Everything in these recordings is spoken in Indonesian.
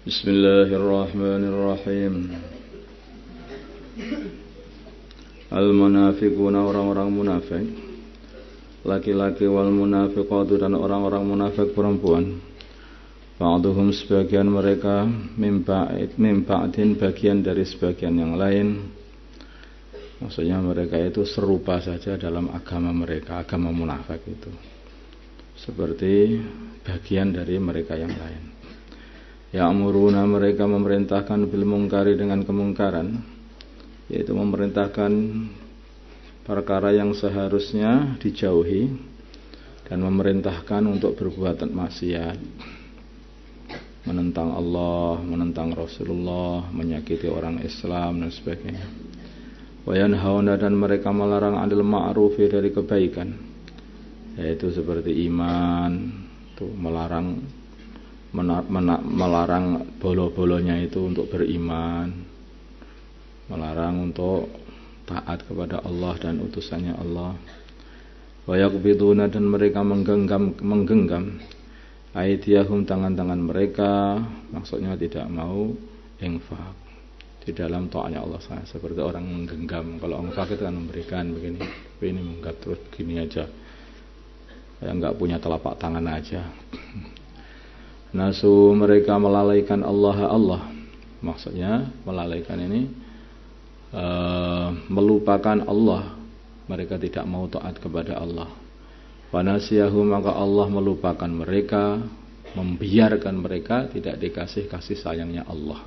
Bismillahirrahmanirrahim. Al-munafiquna, orang-orang munafik laki-laki, wal munafiqatu, dan orang-orang munafik perempuan. Ba'duhum, sebagian mereka, min ba'din, bagian dari sebagian yang lain. Maksudnya mereka itu serupa saja dalam agama mereka, agama munafik itu seperti bagian dari mereka yang lain. Ya'muruna, mereka memerintahkan bil mungkari, dengan kemungkaran, yaitu memerintahkan perkara yang seharusnya dijauhi, dan memerintahkan untuk berbuat maksiat, menentang Allah, menentang Rasulullah, menyakiti orang Islam dan sebagainya. Wa yanhauna, dan mereka melarang 'anil ma'rufi, dari kebaikan, yaitu seperti iman, tuh melarang bolo-bolonya itu untuk beriman, melarang untuk taat kepada Allah dan utusannya Allah. Wa yaqbiduna, dan mereka menggenggam aydiyahum, tangan-tangan mereka, maksudnya tidak mau infak di dalam taatnya Allah, seperti orang menggenggam. Kalau infak itu kan memberikan begini, tapi ini menggap terus begini aja, kayak enggak punya telapak tangan aja. Nasu, mereka melalaikan Allah, maksudnya melalaikan ini melupakan Allah, mereka tidak mau taat kepada Allah. Wanasiyahu, maka Allah melupakan mereka, membiarkan mereka tidak dikasih kasih sayangnya Allah.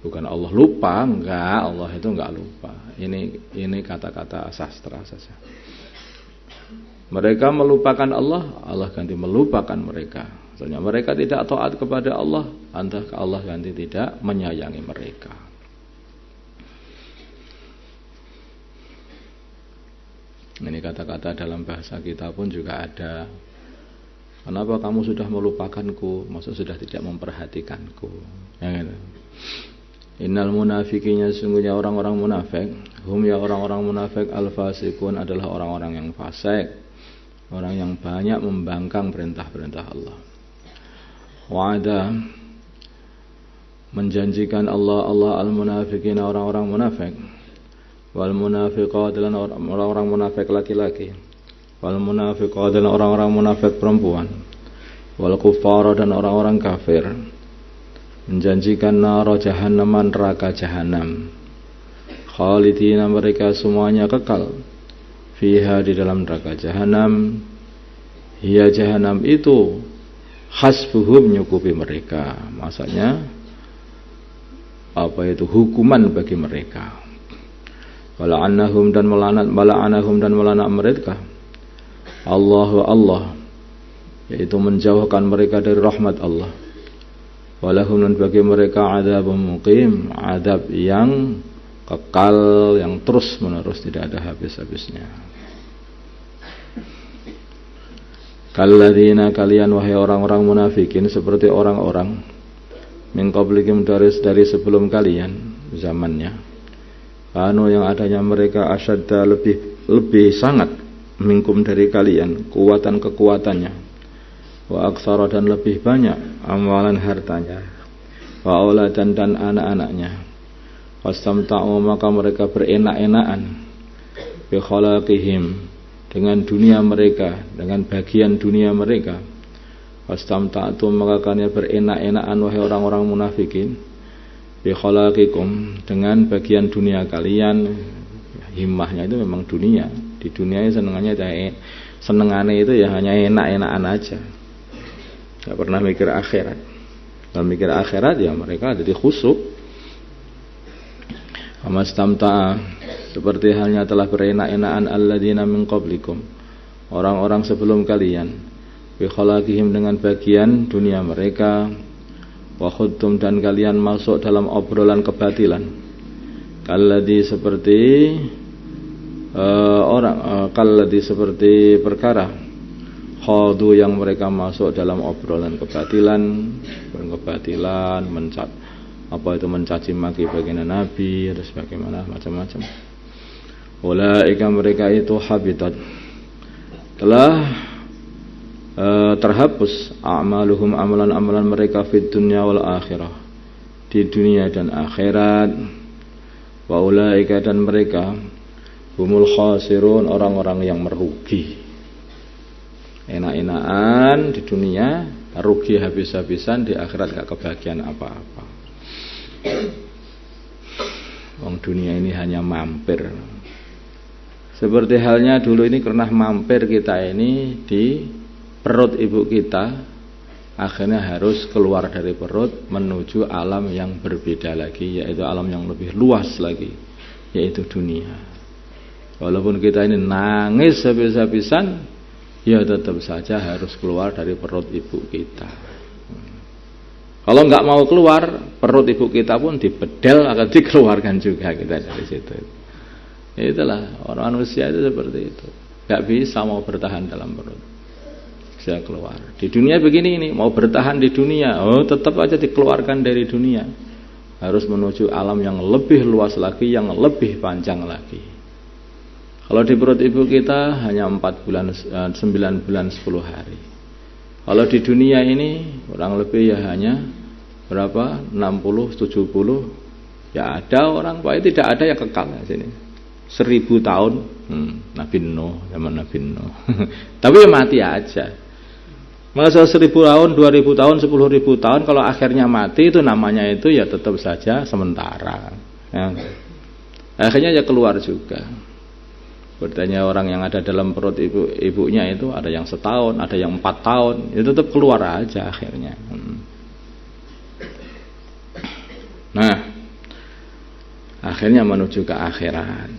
Bukan Allah lupa, enggak, Allah itu enggak lupa. Ini kata-kata sastra saja. Mereka melupakan Allah, Allah ganti melupakan mereka. Maksudnya mereka tidak taat kepada Allah, entah Allah ganti tidak menyayangi mereka. Ini kata-kata dalam bahasa kita pun juga ada. Kenapa kamu sudah melupakanku? Maksud sudah tidak memperhatikanku. Ya, gitu. Innal munafiqinya, sungguhnya orang-orang munafik, hum, ya orang-orang munafik, al-fasikun, adalah orang-orang yang fasik, orang yang banyak membangkang perintah-perintah Allah. Wa'ada, menjanjikan Allah al-munafiqina, orang-orang munafik, wal munafiqat, dan orang-orang munafik laki-laki, wal munafiqat, dan orang-orang munafik perempuan, wal kuffara, dan orang-orang kafir, menjanjikan nara jahannam, neraka jahanam, khalidina, mereka semuanya kekal, fiha, di dalam neraka jahanam, hiya jahanam itu, hasbuhum, nyukupi mereka, maksudnya apa itu, hukuman bagi mereka. Wala'anahum, dan melanat mereka Allah, yaitu menjauhkan mereka dari rahmat Allah. Walahum, dan bagi mereka adzabun muqim, adab yang kekal, yang terus menerus, tidak ada habis-habisnya. Kalladzina, kalian wahai orang-orang munafikin, seperti orang-orang min qablikum, dari sebelum kalian zamannya, anu, yang adanya mereka, asyadda, lebih sangat, minkum, dari kalian, kuatan kekuatannya, wa aktsara, dan lebih banyak, amwalan, hartanya, wa auladan, dan anak-anaknya, wastamta'u, maka mereka berenak-enakan, bi khalaqihim, dengan dunia mereka, dengan bagian dunia mereka. Wastamta'tu, maka kalian berenak-enakan, wahai orang-orang munafikin, bi khalaqikum, dengan bagian dunia kalian. Himmahnya itu memang dunia. Di dunia senengannya itu ya hanya enak-enakan aja, gak pernah mikir akhirat. Kalau mikir akhirat ya mereka jadi khusyuk. Amastamta'a, seperti halnya telah berenak-enakan alladzina min qablikum, orang-orang sebelum kalian, bi khalaqihim, dengan bagian dunia mereka, wa khudtum, dan kalian masuk dalam obrolan kebatilan, kalladzi, seperti kalladzi, seperti perkara, khadu, yang mereka masuk dalam obrolan kebatilan, mencaci maki baginda Nabi, terus bagaimana macam-macam. Ulaika, mereka itu habitat, telah terhapus a'maluhum amalan-amalan mereka fid dunya wal akhirah, di dunia dan akhirat. Wa ulaika, dan mereka humul khasirun, orang-orang yang merugi. Enak-enakan di dunia, rugi habis-habisan, di akhirat gak kebahagiaan apa-apa. Wong dunia ini hanya mampir. Seperti halnya dulu ini pernah mampir kita ini di perut ibu kita, akhirnya harus keluar dari perut menuju alam yang berbeda lagi, yaitu alam yang lebih luas lagi, yaitu dunia. Walaupun kita ini nangis habis-habisan, ya tetap saja harus keluar dari perut ibu kita. Kalau nggak mau keluar, perut ibu kita pun dibedel, akan dikeluarkan juga kita dari situ. Itulah orang manusia itu seperti itu, nggak bisa mau bertahan dalam perut, bisa keluar. Di dunia begini ini, mau bertahan di dunia, tetap aja dikeluarkan dari dunia, harus menuju alam yang lebih luas lagi, yang lebih panjang lagi. Kalau di perut ibu kita hanya 4 bulan, 9 bulan 10 hari. Kalau di dunia ini kurang lebih ya hanya berapa? 60, 70. Ya ada orang, Pak, tidak ada yang kekal di sini. 1000 tahun, Nabi Nuh, zaman Nabi Nuh. Tapi ya mati aja. Masa 1000 tahun, 2000 tahun, 10.000 tahun, kalau akhirnya mati itu namanya itu ya tetap saja sementara. Ya. Akhirnya ya keluar juga. Bertanya orang yang ada dalam perut ibunya itu, ada yang setahun, ada yang 4 tahun, itu tetap keluar aja akhirnya. Nah, akhirnya menuju ke akhirat.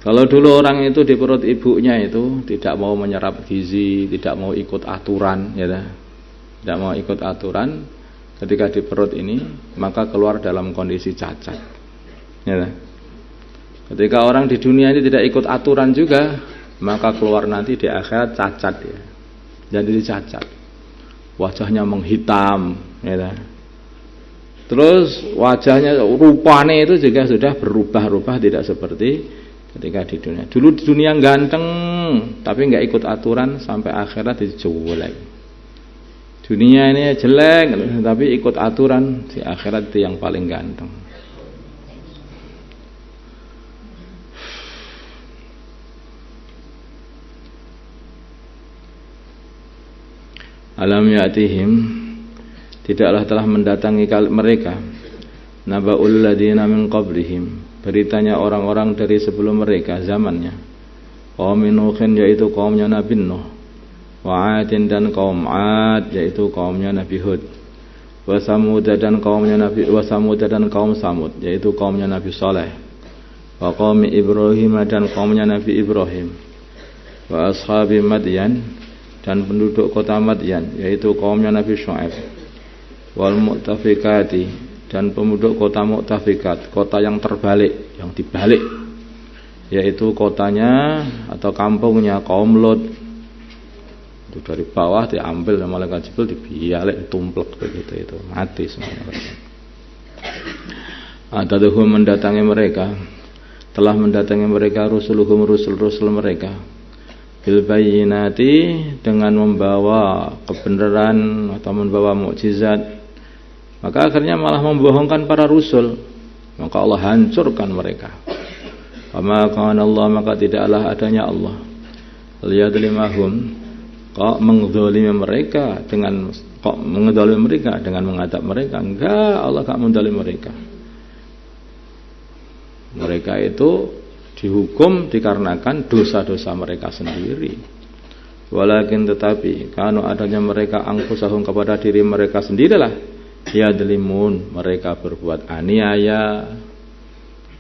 Kalau dulu orang itu di perut ibunya itu tidak mau menyerap gizi, tidak mau ikut aturan, ya, tidak mau ikut aturan, ketika di perut ini maka keluar dalam kondisi cacat, ya. Ketika orang di dunia ini tidak ikut aturan juga, maka keluar nanti di akhirat cacat, ya. Jadi cacat, wajahnya menghitam, ya. Terus wajahnya, rupanya itu juga sudah berubah-ubah, tidak seperti ketika di dunia. Dulu di dunia ganteng, tapi nggak ikut aturan, sampai akhirat dijelek. Dunia ini jelek, tapi ikut aturan, di akhirat itu yang paling ganteng. Alam ya'tihim, tidaklah telah mendatangi mereka naba'ul ladina min qablihim, beritanya orang-orang dari sebelum mereka zamannya, qaum Nuhin, yaitu kaumnya Nabi Nuh, wa 'adin, dan kaum 'ad, yaitu kaumnya Nabi Hud, wa Samud, dan kaum Samud, yaitu kaumnya Nabi Saleh, wa qaum Ibrahim, dan kaumnya Nabi Ibrahim, wa ashabi Madyan, dan penduduk kota Madyan, yaitu kaumnya Nabi Syuaib, wal mu'tafikati, dan penduduk kota Mu'tafikat, kota yang terbalik, yang dibalik, yaitu kotanya atau kampungnya kaum Lot. Itu dari bawah diambil sama malaikat Jibril, dibalik, tumplek begitu, itu mati semuanya. Ataduhum, mendatangi mereka, telah mendatangi mereka rusuluhum, rusul mereka, bil bayyinati, dengan membawa kebenaran atau membawa mukjizat, maka akhirnya malah membohongkan para rasul, maka Allah hancurkan mereka. Wa kana Allah, maka tidaklah adanya Allah liyadlimahum, kok mengdzalimi mereka dengan mengadab mereka. Enggak, Allah enggak mendzalim mereka. Mereka itu dihukum dikarenakan dosa-dosa mereka sendiri. Walakin, tetapi, kanu, adanya mereka angkusahum, kepada diri mereka sendirilah, yadlimun, mereka berbuat aniaya.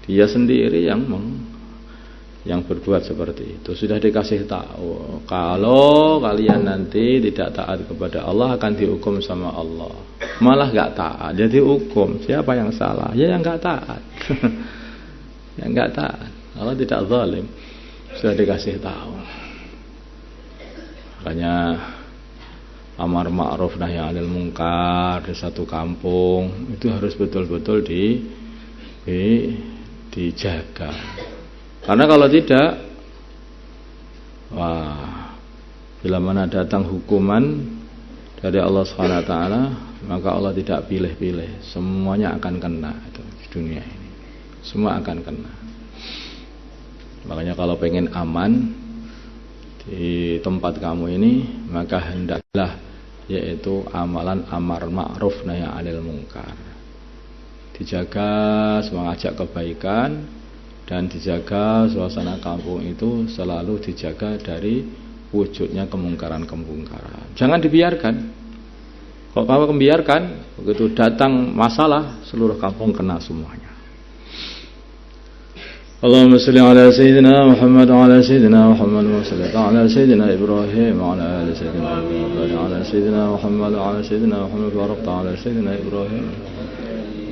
Dia sendiri yang berbuat seperti itu. Sudah dikasih tahu, kalau kalian nanti tidak taat kepada Allah akan dihukum sama Allah. Malah gak taat, jadi hukum. Siapa yang salah? Ya yang gak taat. Yang gak taat. Allah tidak zalim, sudah dikasih tahu. Makanya amar ma'ruf nahi 'anil munkar di satu kampung itu harus betul-betul dijaga. Karena kalau tidak, wah, Bila mana datang hukuman dari Allah Subhanahu wa taala, maka Allah tidak pilih-pilih, semuanya akan kena itu di dunia ini. Semua akan kena. Makanya kalau pengen aman di tempat kamu ini, maka hendaklah yaitu amalan amar ma'ruf nahi 'anil munkar. Dijaga mengajak kebaikan dan dijaga suasana kampung itu selalu dijaga dari wujudnya kemungkaran-kemungkaran. Jangan dibiarkan. Kalau kamu membiarkan, begitu datang masalah, seluruh kampung kena semuanya. Allahumma salli ala sayyidina Muhammad wa ala sayyidina Muhammad wa salli ala sayyidina Ibrahim wa ala ali sayyidina Ibrahim wa ala sayyidina Muhammad wa ala sayyidina Muhammad wa ala sayyidina Ibrahim.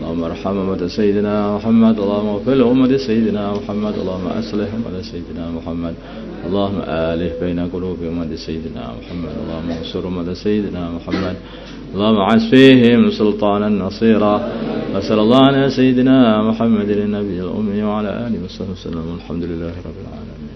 اللهم ارحم أمة سيدنا محمد اللهم اغفر لأمة سيدنا محمد اللهم أصلح أمة سيدنا محمد اللهم آلف بين قلوب أمة سيدنا محمد اللهم انصر أمة سيدنا محمد اللهم عز فيهم سلطانا نصيرا وصلى الله على سيدنا محمد النبي الأمي وعلى آله وصحبه وسلم والحمد لله رب العالمين.